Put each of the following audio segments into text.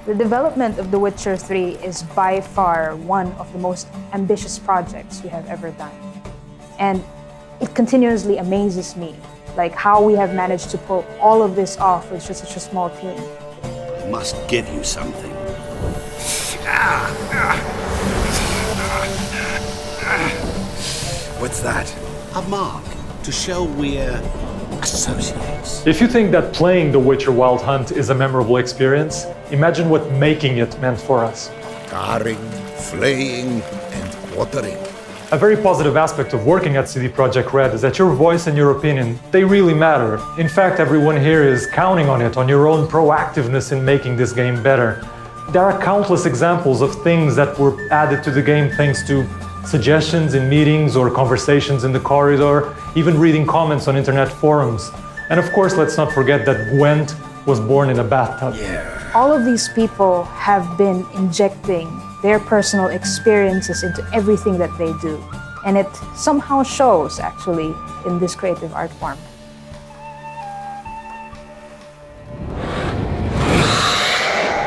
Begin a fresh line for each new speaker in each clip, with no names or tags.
The development of The Witcher 3 is by far one of the most ambitious projects we have ever done. And it continuously amazes me, like how we have managed to pull all of this off with just such a small team.
Must give you something. What's that? A mark to show we're associates.
If you think that playing The Witcher Wild Hunt is a memorable experience, imagine what making it meant for us.
Carring, flaying, and watering.
A very positive aspect of working at CD Projekt RED is that your voice and your opinion, they really matter. In fact, everyone here is counting on it, on your own proactiveness in making this game better. There are countless examples of things that were added to the game thanks to suggestions in meetings or conversations in the corridor, even reading comments on internet forums. And of course, let's not forget that Gwent was born in a bathtub.
Yeah.
All of these people have been injecting their personal experiences into everything that they do. And it somehow shows, actually, in this creative art form.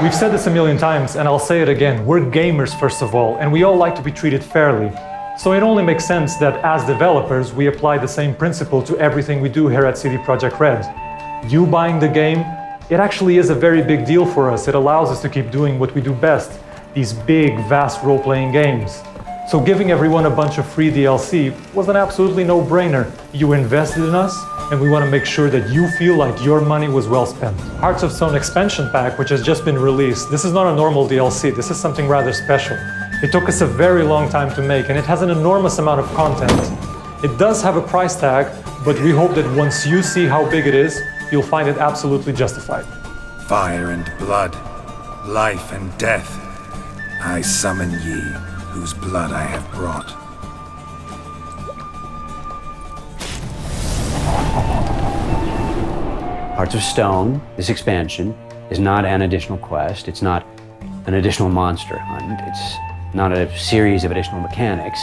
We've said this a million times, and I'll say it again. We're gamers, first of all, and we all like to be treated fairly. So it only makes sense that as developers, we apply the same principle to everything we do here at CD Projekt RED. You buying the game, it actually is a very big deal for us. It allows us to keep doing what we do best, these big, vast role-playing games. So giving everyone a bunch of free DLC was an absolutely no-brainer. You invested in us, and we want to make sure that you feel like your money was well spent. Hearts of Stone expansion pack, which has just been released, this is not a normal DLC, this is something rather special. It took us a very long time to make, and it has an enormous amount of content. It does have a price tag, but we hope that once you see how big it is, you'll find it absolutely justified.
Fire and blood, life and death, I summon ye, whose blood I have brought.
Hearts of Stone, this expansion, is not an additional quest, it's not an additional monster hunt, it's not a series of additional mechanics,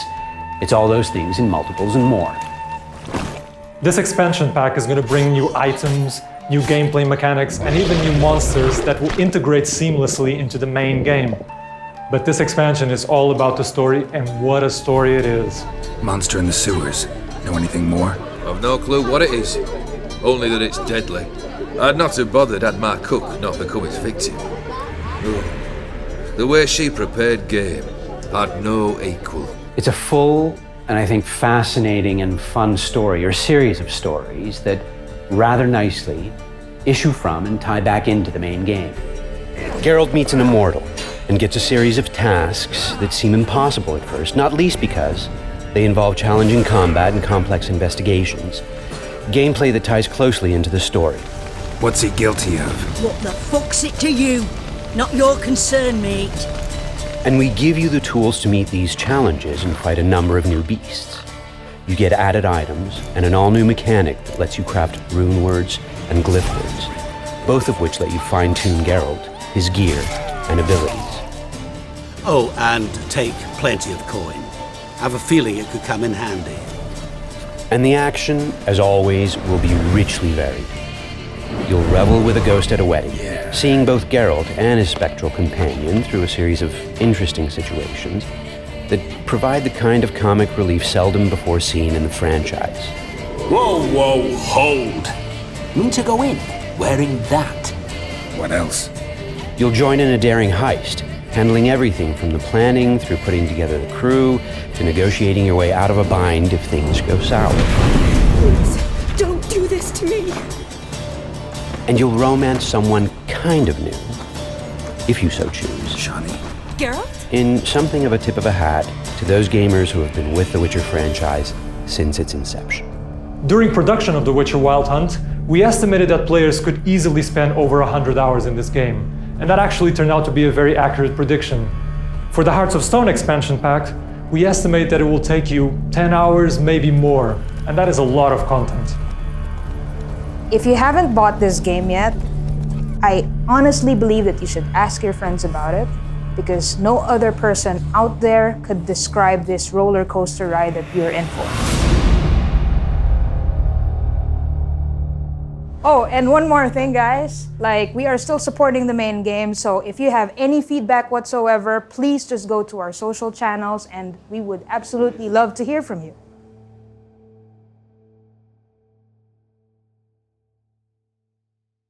it's all those things in multiples and more.
This expansion pack is going to bring new items, new gameplay mechanics, and even new monsters that will integrate seamlessly into the main game. But this expansion is all about the story, and what a story it is.
Monster in the sewers. Know anything more?
I've no clue what it is, only that it's deadly. I'd not have bothered had my cook not become its victim. The way she prepared game had no equal.
It's a full and I think fascinating and fun story, or series of stories that rather nicely issue from and tie back into the main game. Geralt meets an immortal and gets a series of tasks that seem impossible at first, not least because they involve challenging combat and complex investigations. Gameplay that ties closely into the story.
What's he guilty of?
What the fuck's it to you? Not your concern, mate.
And we give you the tools to meet these challenges and fight a number of new beasts. You get added items and an all-new mechanic that lets you craft rune words and glyph words, both of which let you fine-tune Geralt, his gear, and abilities.
Oh, and take plenty of coin. Have a feeling it could come in handy.
And the action, as always, will be richly varied. You'll revel with a ghost at a wedding, seeing both Geralt and his spectral companion through a series of interesting situations that provide the kind of comic relief seldom before seen in the franchise.
Whoa, whoa, hold! Mean to go in wearing that.
What else?
You'll join in a daring heist, handling everything from the planning through putting together the crew to negotiating your way out of a bind if things go sour.
Please, don't do this to me.
And you'll romance someone kind of new, if you so choose.
Johnny.
Geralt?
In something of a tip of a hat to those gamers who have been with the Witcher franchise since its inception.
During production of The Witcher Wild Hunt, we estimated that players could easily spend over 100 hours in this game, and that actually turned out to be a very accurate prediction. For the Hearts of Stone expansion pack, we estimate that it will take you 10 hours, maybe more, and that is a lot of content.
If you haven't bought this game yet, I honestly believe that you should ask your friends about it, because no other person out there could describe this roller coaster ride that you're in for. Oh, and one more thing, guys. Like, we are still supporting the main game, so if you have any feedback whatsoever, please just go to our social channels, and we would absolutely love to hear from you.